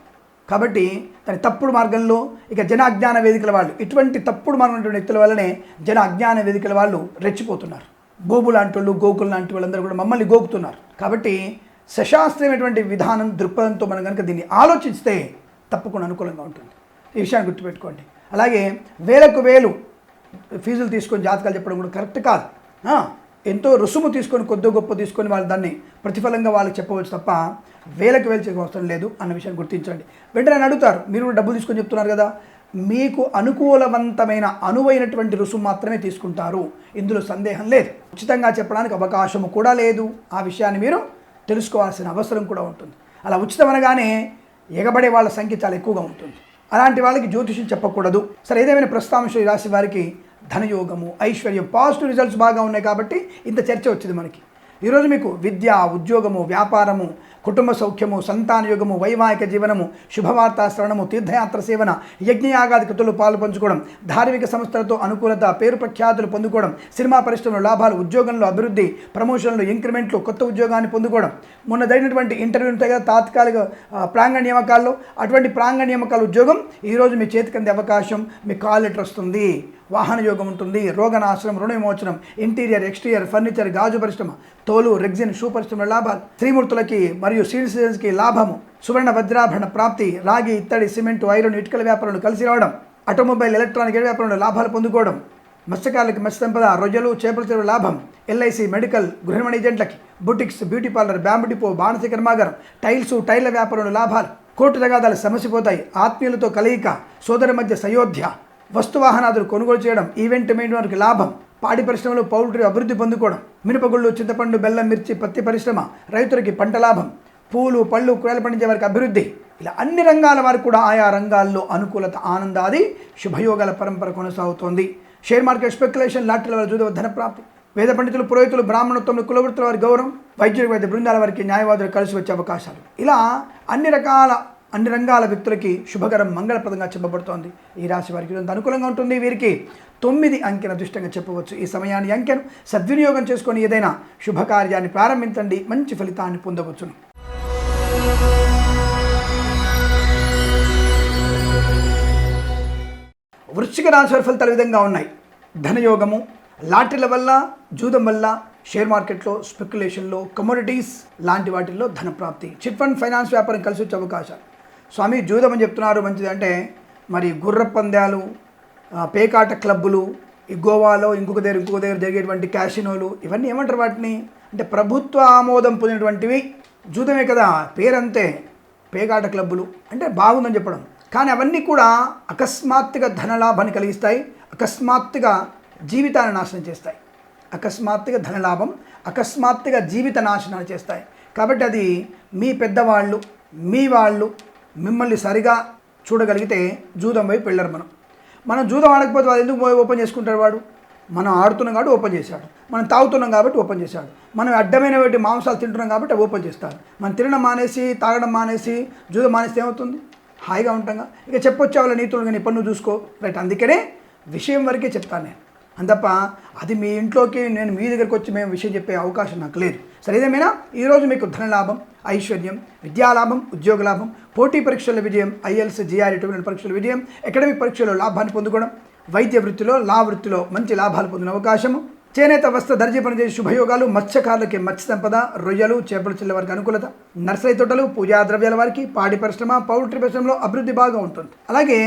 కాబట్టి దాని తప్పుడు మార్గంలో ఇక జన అజ్ఞాన వేదికల వాళ్ళు, ఇటువంటి తప్పుడు మార్గం ఉన్నటువంటి వ్యక్తుల వల్లనే జన అజ్ఞాన వేదికల వాళ్ళు రెచ్చిపోతున్నారు. గోబు లాంటి వాళ్ళు, గోకులు లాంటి వాళ్ళందరూ కూడా మమ్మల్ని గోకుతున్నారు. కాబట్టి సశాస్త్రీయమైనటువంటి విధానం దృక్పథంతో మనం కనుక దీన్ని ఆలోచిస్తే తప్పకుండా అనుకూలంగా ఉంటుంది. ఈ విషయాన్ని గుర్తుపెట్టుకోండి. అలాగే వేలకు వేలు ఫీజులు తీసుకొని జాతకాలు చెప్పడం కూడా కరెక్ట్ కాదు. ఎంతో రుసుము తీసుకొని కొద్ది గొప్ప తీసుకొని వాళ్ళు దాన్ని ప్రతిఫలంగా వాళ్ళకి చెప్పవచ్చు తప్ప వేలకు వేలు చేయడం అవసరం లేదు అన్న విషయాన్ని గుర్తించండి. వెంటనే అడుగుతారు, మీరు కూడా డబ్బులు తీసుకొని చెప్తున్నారు కదా, మీకు అనుకూలవంతమైన అనువైనటువంటి రుసుము మాత్రమే తీసుకుంటారు, ఇందులో సందేహం లేదు. ఉచితంగా చెప్పడానికి అవకాశం కూడా లేదు. ఆ విషయాన్ని మీరు తెలుసుకోవాల్సిన అవసరం కూడా ఉంటుంది. అలా ఉచితం అనగానే ఎగబడే వాళ్ళ సంఖ్య చాలా ఎక్కువగా ఉంటుంది. అలాంటి వాళ్ళకి జ్యోతిషం చెప్పకూడదు. సరే, ఏదేమైనా ప్రస్తుతాంశం ఈ రాశి వారికి ధనయోగము, ఐశ్వర్యం, పాజిటివ్ రిజల్ట్స్ బాగా ఉన్నాయి కాబట్టి ఇంత చర్చ వచ్చింది మనకి. ఈరోజు మీకు విద్య, ఉద్యోగము, వ్యాపారము, కుటుంబ సౌఖ్యము, సంతాన యోగము, వైవాహిక జీవనము, శుభవార్తా శ్రవణము, తీర్థయాత్ర సేవన, యజ్ఞయాగాది కృతులు పాలు పంచుకోవడం, ధార్మిక సంస్థలతో అనుకూలత, పేరు ప్రఖ్యాతులు పొందుకోవడం, సినిమా పరిశ్రమలో లాభాలు, ఉద్యోగంలో అభివృద్ధి, ప్రమోషన్లు, ఇంక్రిమెంట్లు, కొత్త ఉద్యోగాన్ని పొందుకోవడం, మొన్న జరిగినటువంటి ఇంటర్వ్యూ ఉంటాయి కదా తాత్కాలిక ప్రాంగణ నియామకాల్లో, అటువంటి ప్రాంగణ నియామకాల ఉద్యోగం ఈరోజు మీ చేతికి అందే అవకాశం, మీ కాల్ లెటర్ వస్తుంది, వాహన యోగం ఉంటుంది, రోగనాశనం, రుణ విమోచనం, ఇంటీరియర్, ఎక్స్టీరియర్, ఫర్నిచర్, గాజు పరిశ్రమ, తోలు, రెగ్జిన్, షూ పరిశ్రమ లాభాలు, శ్రీమూర్తులకి మరియు సీనియర్ సిటిజన్స్కి లాభము, సువర్ణ వజ్రాభరణ ప్రాప్తి, రాగి, ఇత్తడి, సిమెంటు, ఐరన్, ఇటుకల వ్యాపారంలో కలిసి రావడం, ఆటోమొబైల్, ఎలక్ట్రానిక్ వ్యాపారంలో లాభాలు పొందుకోవడం, మత్స్యకారులకి మత్స్య సంపద, రొయ్యలు, చేపల చెరువు లాభం, ఎల్ఐసి, మెడికల్, గృహిణి ఏజెంట్లకి, boutiques, beauty parlour, bamboo depot, బాణస కర్మాగారం, టైల్స్, టైర్ల వ్యాపారంలో లాభాలు, కోర్టు తగాదాలు సమసిపోతాయి, ఆత్మీయులతో కలయిక, సోదరి మధ్య సయోధ్య, వస్తువాహనాదులు కొనుగోలు చేయడం, ఈవెంట్ మేనేజ్మెంట్కి లాభం, పాడి పరిశ్రమలో పౌల్ట్రీ అభివృద్ధి పొందుకోవడం, మినపగుళ్ళు, చింతపండు, బెల్లం, మిర్చి, పత్తి పరిశ్రమ, రైతులకి పంట లాభం, పూలు, పళ్ళు, కూరలు పండించే వారికి అభివృద్ధి, ఇలా అన్ని రంగాల వారికి కూడా ఆయా రంగాల్లో అనుకూలత, ఆనందాది శుభయోగాల పరంపర కొనసాగుతోంది. షేర్ మార్కెట్ స్పెక్యులేషన్, లాటరీల వారి జూద ధన ప్రాప్తి, వేద పండితులు, పురోహితులు, బ్రాహ్మణోత్తములు, కులవృత్తుల వారి గౌరవం, వైద్యుల వైద్య బృందాల వారికి న్యాయవాదులు కలిసి వచ్చే అవకాశాలు, ఇలా అన్ని రంగాల వ్యక్తులకి శుభకరం, మంగళప్రదంగా చెప్పబడుతోంది. ఈ రాశి వారికి అనుకూలంగా ఉంటుంది. వీరికి 9 అంకెను అదృష్టంగా చెప్పవచ్చు. ఈ సమయాన్ని అంకెను సద్వినియోగం చేసుకొని ఏదైనా శుభకార్యాన్ని ప్రారంభించండి, మంచి ఫలితాన్ని పొందవచ్చును. వృశ్చిక రాశి వారి ఫలితాలు విధంగా ఉన్నాయి. ధనయోగము, లాటరీల వల్ల, జూదం వల్ల, షేర్ మార్కెట్లో, స్పెక్యులేషన్లో, కమోడిటీస్ లాంటి వాటిల్లో ధన ప్రాప్తి, చిట్ ఫండ్, ఫైనాన్స్ వ్యాపారం కలిసి వచ్చే అవకాశాలు. స్వామి జూదం అని చెప్తున్నారు మంచిది అంటే, మరి గుర్ర పందాలు, పేకాట క్లబ్బులు, ఈ గోవాలో ఇంకొక దగ్గర జరిగేటువంటి క్యాసినోలు, ఇవన్నీ ఏమంటారు వాటిని అంటే ప్రభుత్వ ఆమోదం పొందినటువంటివి జూదమే కదా, పేరంతే. పేకాట క్లబ్బులు అంటే బాగుందని చెప్పడం, కానీ అవన్నీ కూడా అకస్మాత్తుగా ధనలాభాన్ని కలిగిస్తాయి, అకస్మాత్తుగా జీవితాన్ని నాశనం చేస్తాయి. అకస్మాత్తుగా ధనలాభం, అకస్మాత్తుగా జీవిత నాశనాలు చేస్తాయి. కాబట్టి అది మీ పెద్దవాళ్ళు, మీ వాళ్ళు మిమ్మల్ని సరిగా చూడగలిగితే జూదం వైపు వెళ్ళరు. మనం జూదం ఆడకపోతే వాళ్ళు ఎందుకు ఓపెన్ చేసుకుంటాడు? వాడు మనం ఆడుతున్నాం కాబట్టి ఓపెన్ చేశాడు, మనం తాగుతున్నాం కాబట్టి ఓపెన్ చేశాడు, మనం అడ్డమైన మాంసాలు తింటున్నాం కాబట్టి ఓపెన్ చేస్తాడు. మనం తినడం మానేసి, తాగడం మానేసి, జూదం మానేస్తే ఏమవుతుంది? హాయిగా ఉంటాంగా. ఇక చెప్పొచ్చే వాళ్ళ నీతులు, కానీ పన్ను చూసుకో, రైట్. అందుకనే విషయం వరకే చెప్తాను నేను, అంతప్ప అది మీ ఇంట్లోకి నేను మీ దగ్గరికి వచ్చి మేము విషయం చెప్పే అవకాశం నాకు లేదు. సరే, ఏదేమైనా ఈరోజు మీకు ధనలాభం, ఐశ్వర్యం, విద్యాలాభం, ఉద్యోగ లాభం, పోటీ పరీక్షల విజయం, ఐఎల్స్, జిఆర్ ఇటువంటి పరీక్షల విజయం, అకాడమిక్ పరీక్షలో లాభాన్ని పొందుకోవడం, వైద్య వృత్తిలో, లా వృత్తిలో మంచి లాభాలు పొందిన అవకాశము, చేనేత వస్త్ర దర్జీ పనిచేసే శుభయోగాలు, మత్స్యకారులకి మత్స్య సంపద, రొయ్యలు, చేపల చిల్ల వారికి అనుకూలత, నర్సరీ తోటలు, పూజా ద్రవ్యాల వారికి, పాడి పరిశ్రమ, పౌల్ట్రీ పరిశ్రమలో అభివృద్ధి బాగా ఉంటుంది. అలాగే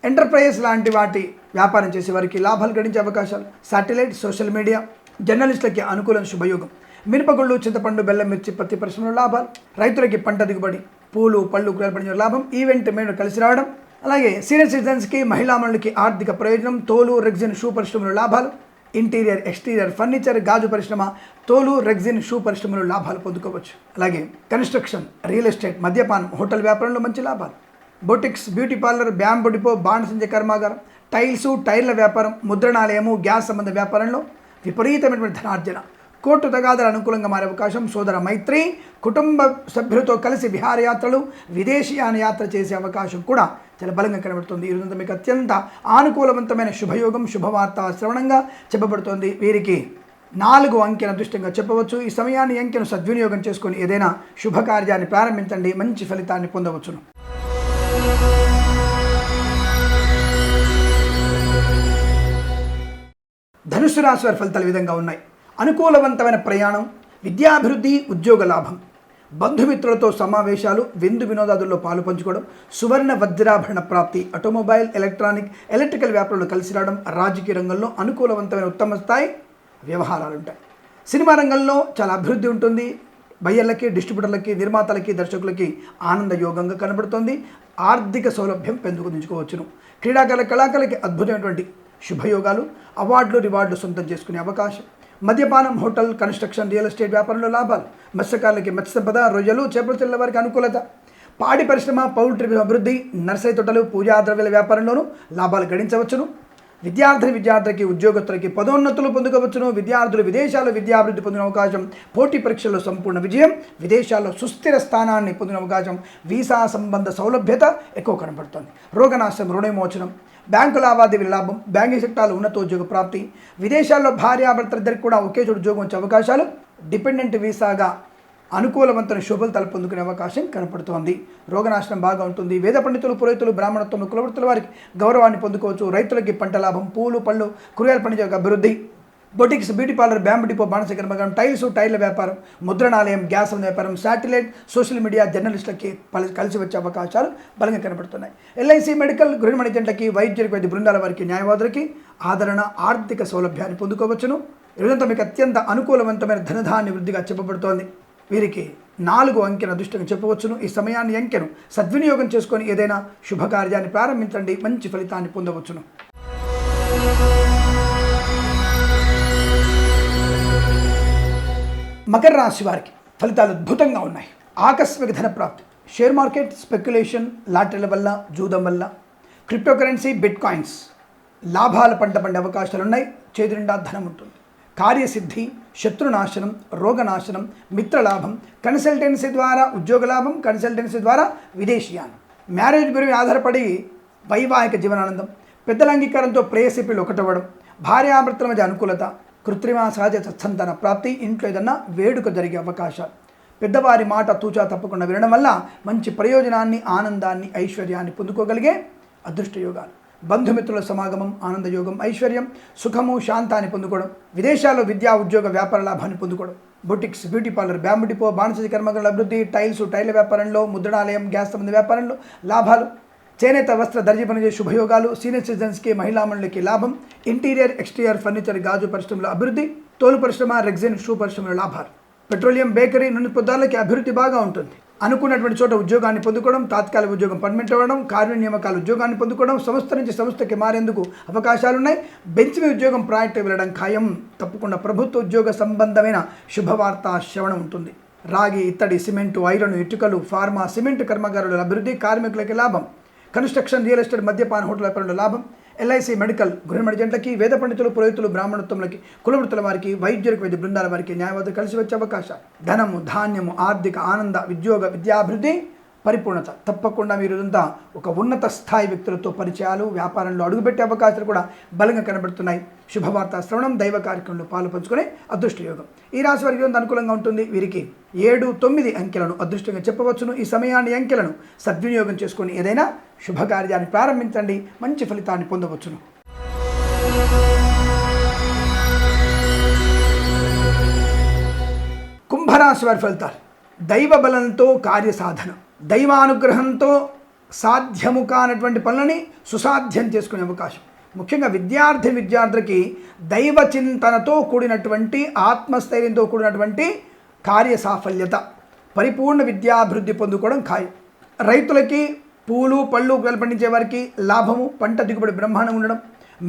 ఎంటర్ప్రైజెస్ లాంటి వాటి వ్యాపారం చేసే వారికి లాభాలు గడించే అవకాశాలు, శాటిలైట్, సోషల్ మీడియా, జర్నలిస్టులకి అనుకూలం శుభయోగం, మినపగుళ్ళు, చింతపండు, బెల్లం, మిర్చి, పత్తి పరిశ్రమలో లాభాలు, రైతులకి పంట దిగుబడి, పూలు, పళ్ళు, కూరలు పండించే లాభం, ఈవెంట్ మేలు కలిసి రావడం, అలాగే సీనియర్ సిటిజన్స్కి, మహిళామణులకి ఆర్థిక ప్రయోజనం, తోలు, రెగ్జిన్, షూ పరిశ్రమలో లాభాలు, ఇంటీరియర్, ఎక్స్టీరియర్, ఫర్నిచర్, గాజు పరిశ్రమ, తోలు, రెగ్జిన్, షూ పరిశ్రమలో లాభాలు పొందుకోవచ్చు. అలాగే కన్స్ట్రక్షన్, రియల్ ఎస్టేట్, మద్యపానం, హోటల్ వ్యాపారంలో మంచి లాభాలు, boutiques, beauty parlour, bamboo depot, బాణసంచ కర్మాగారం, టైల్స్, టైర్ల వ్యాపారం, ముద్రణాలయము, గ్యాస్ సంబంధ వ్యాపారంలో విపరీతమైనటువంటి ధనార్జన, కోర్టు తగాదాలు అనుకూలంగా మారే అవకాశం, సోదర మైత్రి, కుటుంబ సభ్యులతో కలిసి విహారయాత్రలు, విదేశీయాన యాత్ర చేసే అవకాశం కూడా చాలా బలంగా కనబడుతుంది. ఈరోజు మీకు అత్యంత ఆనుకూలవంతమైన శుభయోగం, శుభవార్త శ్రవణంగా చెప్పబడుతోంది. వీరికి 4 అంకెను అదృష్టంగా చెప్పవచ్చు. ఈ సమయాన్ని, అంకెను సద్వినియోగం చేసుకొని ఏదైనా శుభకార్యాన్ని ప్రారంభించండి, మంచి ఫలితాన్ని పొందవచ్చును. ధనుసు రాశి వారి ఫలితాలు ఈ విధంగా ఉన్నాయి. అనుకూలవంతమైన ప్రయాణం, విద్యాభివృద్ధి, ఉద్యోగ లాభం, బంధుమిత్రులతో సమావేశాలు, విందు వినోదాదుల్లో పాలు పంచుకోవడం, సువర్ణ వజ్రాభరణ ప్రాప్తి, ఆటోమొబైల్, ఎలక్ట్రికల్ వ్యాపారాలు కలిసి రావడం, రాజకీయ రంగంలో అనుకూలవంతమైన ఉత్తమ స్థాయి వ్యవహారాలు ఉంటాయి. సినిమా రంగంలో చాలా అభివృద్ధి ఉంటుంది. బయ్యర్లకి, డిస్ట్రిబ్యూటర్లకి, నిర్మాతలకి, దర్శకులకి ఆనందయోగంగా కనబడుతుంది. ఆర్థిక సౌలభ్యం పెంపొందించుకోవచ్చును. క్రీడాకారుల, కళాకారులకి అద్భుతమైనటువంటి శుభయోగాలు, అవార్డులు, రివార్డులు సొంతం చేసుకునే అవకాశం. మద్యపానం, హోటల్, కన్స్ట్రక్షన్, రియల్ ఎస్టేట్ వ్యాపారంలో లాభాలు. మత్స్యకారులకి మత్స్య సంపద, రొయ్యలు, చేపల చెల్ల వారికి అనుకూలత. పాడి పరిశ్రమ, పౌల్ట్రీ అభివృద్ధి, నర్సరీ తోటలు, పూజా ద్రవ్యాల వ్యాపారంలోనూ లాభాలు గడించవచ్చును. విద్యార్థులకి, ఉద్యోగస్తులకి పదోన్నతులు పొందుకోవచ్చును. విద్యార్థులు విదేశాల్లో విద్యాభివృద్ధి పొందిన అవకాశం. పోటీ పరీక్షల్లో సంపూర్ణ విజయం, విదేశాల్లో సుస్థిర స్థానాన్ని పొందిన అవకాశం. వీసా సంబంధ సౌలభ్యత ఎక్కువ కనబడుతుంది. రోగనాశనం, రుణ విమోచనం, బ్యాంకు లావాదేవీల లాభం, బ్యాంకింగ్ సెక్టార్లో ఉన్నతోద్యోగ ప్రాప్తి, విదేశాల్లో భార్యాభర్తలిద్దరికి కూడా ఒకే చోటు ఉద్యోగం వచ్చే అవకాశాలు. డిపెండెంట్ వీసాగా అనుకూలవంతమైన శుభలు తలపొందుకునే అవకాశం కనపడుతోంది. రోగనాశనం బాగా ఉంటుంది. వేద పండితులు, పురోహితులు, బ్రాహ్మణత్వం, కులవృత్తుల వారికి గౌరవాన్ని పొందుకోవచ్చు. రైతులకి పంట లాభం, పూలు, పళ్ళు, కూరగాయలు పండించే అభివృద్ధి. Boutiques, beauty parlour, bamboo depot, బాణస కర్మగారం, టైర్ల వ్యాపారం, ముద్రణాలయం, గ్యాస్ వ్యాపారం, శాటిలైట్, సోషల్ మీడియా, జర్నలిస్టులకి కలిసి వచ్చే అవకాశాలు బలంగా కనబడుతున్నాయి. ఎల్ఐసి, మెడికల్, గృహిణి జంటలకి, వైద్యులకి, వైద్య బృందాల వారికి, న్యాయవాదులకి ఆదరణ, ఆర్థిక సౌలభ్యాన్ని పొందుకోవచ్చును. ఈరోజంతా మీకు అత్యంత అనుకూలవంతమైన ధనధాన్య వృద్ధిగా చెప్పబడుతోంది. వీరికి 4 అంకెను అదృష్టంగా చెప్పవచ్చును. ఈ సమయాన్ని, అంకెను సద్వినియోగం చేసుకొని ఏదైనా శుభకార్యాన్ని ప్రారంభించండి, మంచి ఫలితాన్ని పొందవచ్చును. మకర రాశి వారికి ఫలితాలు అద్భుతంగా ఉన్నాయి. ఆకస్మిక ధన ప్రాప్తి, షేర్ మార్కెట్, స్పెక్యులేషన్, లాటరీల వల్ల, జూదం వల్ల, క్రిప్టోకరెన్సీ, బిట్ కాయిన్స్ లాభాల పంట పండే అవకాశాలు ఉన్నాయి. చేతి నిండా ధనం ఉంటుంది. కార్యసిద్ధి, శత్రునాశనం, రోగనాశనం, మిత్రలాభం, కన్సల్టెన్సీ ద్వారా ఉద్యోగ లాభం, కన్సల్టెన్సీ ద్వారా విదేశీయానం, మ్యారేజ్ గురించి ఆధారపడి వైవాహిక జీవనానందం, పెద్దల అంగీకారంతో ప్రేయసిపిలు ఒకటవ్వడం, భార్యాభర్తల మధ్య అనుకూలత, కృత్రిమ సహజ సత్సంతాన ప్రాప్తి, ఇంట్లో ఏదన్నా వేడుక జరిగే అవకాశాలు. పెద్దవారి మాట తూచా తప్పకుండా వినడం వల్ల మంచి ప్రయోజనాన్ని, ఆనందాన్ని, ఐశ్వర్యాన్ని పొందుకోగలిగే అదృష్ట యోగాలు. బంధుమిత్రుల సమాగమం, ఆనందయోగం, ఐశ్వర్యం, సుఖము, శాంతాన్ని పొందుకోవడం. విదేశాల్లో విద్యా, ఉద్యోగ, వ్యాపార లాభాన్ని పొందుకోవడం. Boutiques, beauty parlour, bamboo depot, బాణస కర్మగారుల అభివృద్ధి, టైర్ల వ్యాపారంలో, ముద్రణాలయం, గ్యాస్ సంబంధ వ్యాపారంలో లాభాలు. చేనేత, వస్త్ర, దర్జీ పనిచేసే శుభయోగాలు. సీనియర్ సిటిజన్స్కి, మహిళామణులకి లాభం. ఇంటీరియర్, ఎక్స్టీరియర్, ఫర్నిచర్, గాజు పరిశ్రమలో అభివృద్ధి. తోలు పరిశ్రమ, రెగ్జిన్, షూ పరిశ్రమలో లాభాలు. పెట్రోలియం, బేకరీ, నూనె పదార్థాలకి అభివృద్ధి బాగా ఉంటుంది. అనుకున్నటువంటి చోట ఉద్యోగాన్ని పొందుకోవడం, తాత్కాలిక ఉద్యోగం పర్మనెంట్ అవ్వడం, కార్య నియామకాలు ఉద్యోగాన్ని పొందుకోవడం, సంస్థ నుంచి సంస్థకి మారేందుకు అవకాశాలున్నాయి. బెంచ్ మీద ఉద్యోగం ప్రాజెక్టు వెళ్ళడం ఖాయం. తప్పకుండా ప్రభుత్వ ఉద్యోగ సంబంధమైన శుభవార్త శ్రవణం ఉంటుంది. రాగి, ఇత్తడి, సిమెంటు, ఐరన్, ఇటుకలు, ఫార్మా, సిమెంట్ కర్మాగారుల అభివృద్ధి, కార్మికులకి లాభం. కన్స్ట్రక్షన్, రియల్ ఎస్టేట్, మద్యపాన, హోటల్ వ్యాపారంలో లాభం. ఎల్ఐసి, మెడికల్, గృహిణి జంటలకి, వేద పండితులు, పురోహితులు, బ్రాహ్మణత్వములకి, కులవృత్తుల వారికి, వైద్యులకు, వైద్య బృందాల వారికి, న్యాయవాదులు కలిసి వచ్చే అవకాశాలు. ధనము, ధాన్యము, ఆర్థిక ఆనంద, విద్యాభివృద్ధి, పరిపూర్ణత. తప్పకుండా మీరు ఇదంతా ఒక ఉన్నత స్థాయి వ్యక్తులతో పరిచయాలు, వ్యాపారంలో అడుగుపెట్టే అవకాశాలు కూడా బలంగా కనబడుతున్నాయి. శుభవార్త శ్రవణం, దైవ కార్యక్రమంలో పాలు పంచుకునే అదృష్ట యోగం. ఈ రాశి వారికి అనుకూలంగా ఉంటుంది. వీరికి 7, 9 అంకెలను అదృష్టంగా చెప్పవచ్చును. ఈ సమయాన్ని, అంకెలను సద్వినియోగం చేసుకొని ఏదైనా శుభకార్యాన్ని ప్రారంభించండి, మంచి ఫలితాన్ని పొందవచ్చును. కుంభరాశి వారి ఫలితాలు. దైవ బలంతో కార్యసాధన, దైవానుగ్రహంతో సాధ్యము కానటువంటి పనులని సుసాధ్యం చేసుకునే అవకాశం. ముఖ్యంగా విద్యార్థులకి దైవ చింతనతో కూడినటువంటి, ఆత్మస్థైర్యంతో కూడినటువంటి కార్య సాఫల్యత, పరిపూర్ణ విద్యాభివృద్ధి పొందుకోవడం ఖాయం. రైతులకి, పూలు, పళ్ళు పండించే వారికి లాభము, పంట దిగుబడి బ్రహ్మాండంగా ఉండడం.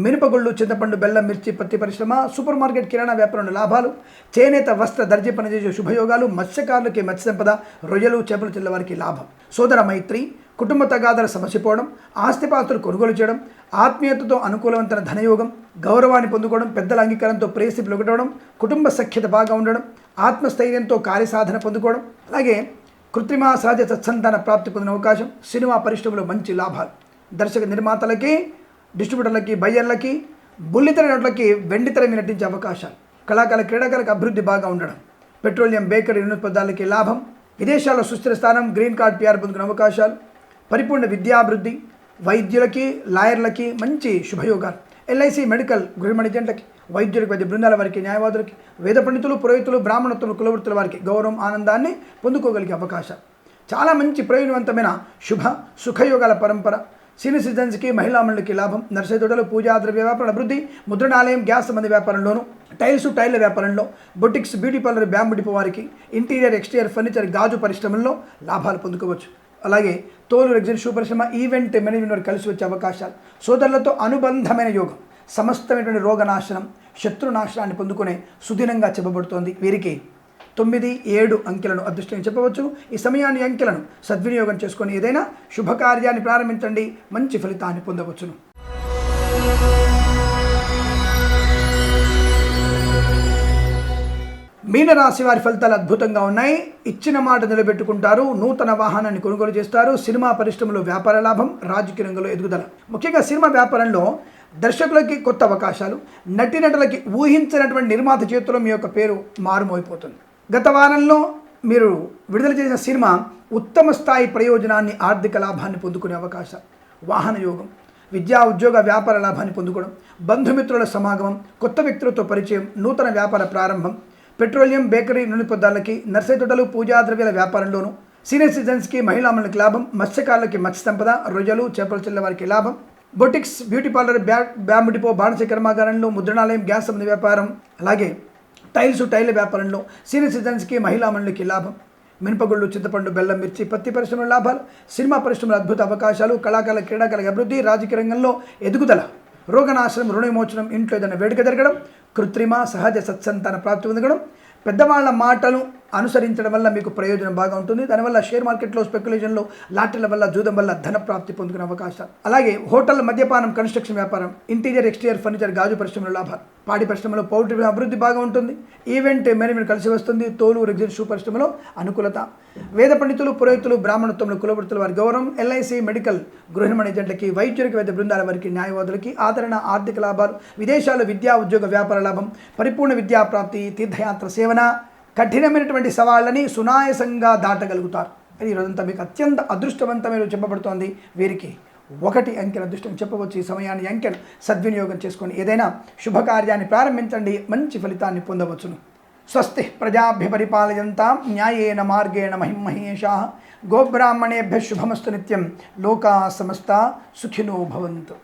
మినపగుళ్ళు, చింతపండు, బెల్లం, మిర్చి, పత్తి పరిశ్రమ, సూపర్ మార్కెట్, కిరాణా వ్యాపారంలో లాభాలు. చేనేత, వస్త్ర, దర్జీ పనిచేసే శుభయోగాలు. మత్స్యకారులకి మత్స్య సంపద, రొయ్యలు, చేపలు చెల్లవారికి లాభం. సోదర మైత్రి, కుటుంబ తగాదాల సమసిపోవడం, ఆస్తిపాస్తులు కొనుగోలు చేయడం, ఆత్మీయతతో అనుకూలవంతమైన ధనయోగం, గౌరవాన్ని పొందుకోవడం, పెద్దల అంగీకారంతో ప్రేయసిపులు ఒకటవడం, కుటుంబ సఖ్యత బాగా ఉండడం, ఆత్మస్థైర్యంతో కార్యసాధన పొందుకోవడం. అలాగే కృత్రిమ సహజ సత్సంతాన ప్రాప్తి పొందిన అవకాశం. సినిమా పరిశ్రమలో మంచి లాభాలు. దర్శక నిర్మాతలకి, డిస్ట్రిబ్యూటర్లకి, బయ్యర్లకి, బుల్లితెర నటులకి వెండితెర మీద నటించే అవకాశాలు. కళాకారుల, క్రీడాకారులకు అభివృద్ధి బాగా ఉండడం. పెట్రోలియం, బేకరీ, నూనె పదార్థాలకి లాభం. విదేశాల్లో సుస్థిర స్థానం, గ్రీన్ కార్డ్, PR పొందుకునే అవకాశాలు. పరిపూర్ణ విద్యాభివృద్ధి. వైద్యులకి, లాయర్లకి మంచి శుభయోగాలు. ఎల్ఐసి, మెడికల్, గృహిణి జంటలకి వైద్యులకు, వైద్య బృందాల వారికి, న్యాయవాదులకి, వేద పండితులు, పురోహితులు, బ్రాహ్మణత్తులు, కులవృత్తుల వారికి గౌరవం, ఆనందాన్ని పొందుకోగలిగే అవకాశం. చాలా మంచి ప్రయోజనవంతమైన శుభ సుఖయోగాల పరంపర. సీనియర్ సిటిజన్స్కి, మహిళా మండలికి లాభం. నర్సరీ తోటలు, పూజా ద్రవ్య వ్యాపారం అభివృద్ధి. ముద్రణాలయం, గ్యాస్ సంబంధ వ్యాపారంలోను, టైర్ల వ్యాపారంలో, boutiques, beauty parlour, bamboo depot వారికి, ఇంటీరియర్, ఎక్స్టీరియర్ ఫర్నిచర్, గాజు పరిశ్రమల్లో లాభాలు పొందుకోవచ్చు. అలాగే తోలు, రెగ్జిన్, షూ పరిశ్రమ, ఈవెంట్ మేనేజ్మెంట్ వారికి కలిసి వచ్చే అవకాశాలు. సోదరులతో అనుబంధమైన యోగం. సమస్తమైనటువంటి రోగనాశనం, శత్రునాశనాన్ని పొందుకునే సుదినంగా చెప్పబడుతోంది. వీరికి 9, 7 అంకెలను అదృష్టంగా చెప్పవచ్చు. ఈ సమయాన్ని, అంకెలను సద్వినియోగం చేసుకొని ఏదైనా శుభకార్యాన్ని ప్రారంభించండి, మంచి ఫలితాన్ని పొందవచ్చును. మీనరాశి వారి ఫలితాలు అద్భుతంగా ఉన్నాయి. ఇచ్చిన మాట నిలబెట్టుకుంటారు. నూతన వాహనాన్ని కొనుగోలు చేస్తారు. సినిమా పరిశ్రమలో వ్యాపార లాభం, రాజకీయ రంగంలో ఎదుగుదల. ముఖ్యంగా సినిమా వ్యాపారంలో దర్శకులకి కొత్త అవకాశాలు, నటీనటులకి ఊహించినటువంటి నిర్మాత చేతిలో మీ యొక్క పేరు మారుమోగిపోతుంది. గత వారంలో మీరు విడుదల చేసిన సినిమా ఉత్తమ స్థాయి ప్రయోజనాన్ని, ఆర్థిక లాభాన్ని పొందుకునే అవకాశం. వాహన యోగం, విద్యా, ఉద్యోగ, వ్యాపార లాభాన్ని పొందుకోవడం, బంధుమిత్రుల సమాగమం, కొత్త వ్యక్తులతో పరిచయం, నూతన వ్యాపార ప్రారంభం. పెట్రోలియం, బేకరీ, నూనె పదార్థాలకి, నర్సరీ తోటలు, పూజా ద్రవ్యాల వ్యాపారంలోను, సీనియర్ సిటిజన్స్కి, మహిళా మండలికి లాభం. మత్స్యకారులకి మత్స్య సంపద, రొయ్యలు, చేపలు చెల్లె వారికి లాభం. Boutiques, beauty parlour, bamboo depot, బాణస కర్మాగారంలో, ముద్రణాలయం, గ్యాస్ సంబంధ వ్యాపారం, అలాగే టైర్ల వ్యాపారంలో సీనియర్ సిటిజన్స్కి, మహిళా మండలికి లాభం. మినపగుళ్ళు, చింతపండు, బెల్లం, మిర్చి, పత్తి పరిశ్రమల లాభాలు. సినిమా పరిశ్రమల అద్భుత అవకాశాలు. కళాకారుల, క్రీడాకారుల అభివృద్ధి, రాజకీయ రంగంలో ఎదుగుదల. రోగనాశనం, రుణ విమోచనం, ఇంట్లో ఏదైనా వేడుక జరగడం, కృత్రిమ, సహజ సత్సంతాన ప్రాప్తి పొందడం. పెద్దవాళ్ళ మాటలు అనుసరించడం వల్ల మీకు ప్రయోజనం బాగా ఉంటుంది. దానివల్ల షేర్ మార్కెట్లో, స్పెక్యులేషన్లో, లాటరీల వల్ల, జూదం వల్ల ధన ప్రాప్తి పొందుకునే అవకాశాలు. అలాగే హోటల్, మద్యపానం, కన్స్ట్రక్షన్ వ్యాపారం, ఇంటీరియర్, ఎక్స్టీరియర్ ఫర్నిచర్, గాజు పరిశ్రమలో లాభాలు. పాడి పరిశ్రమలో, పౌల్ట్రీ అభివృద్ధి బాగా ఉంటుంది. ఈవెంట్ మేనేజ్మెంట్ కలిసి వస్తుంది. తోలు, రెగ్జిన్, షూ పరిశ్రమలో అనుకూలత. వేద పండితులు, పురోహితులు, బ్రాహ్మణత్వంలో, కులవృత్తుల వారి గౌరవం. ఎల్ఐసి, మెడికల్, గృహిణి ఏజెంట్లకి, వైద్యులకి, వైద్య బృందాల వారికి, న్యాయవాదులకి ఆదరణ, ఆర్థిక లాభాలు. విదేశాలు, విద్యా, ఉద్యోగ, వ్యాపార లాభం. పరిపూర్ణ విద్యా ప్రాప్తి. తీర్థయాత్ర, సేవన. కఠినమైనటువంటి సవాళ్ళని సునాయాసంగా దాటగలుగుతారు. ఇది ఈరోజంతా మీకు అత్యంత అదృష్టవంతమైన చెప్పబడుతోంది. వీరికి 1 అంకెను అదృష్టం చెప్పవచ్చు. ఈ సమయాన్ని, అంకెను సద్వినియోగం చేసుకొని ఏదైనా శుభకార్యాన్ని ప్రారంభించండి, మంచి ఫలితాన్ని పొందవచ్చును. స్వస్తి ప్రజాభ్య పరిపాలయంతాం న్యాయేన మార్గేణ మహిమహేషాః. గోబ్రాహ్మణేభ్యః శుభమస్తు నిత్యం. లోకా సమస్తా సుఖినో భవంతు.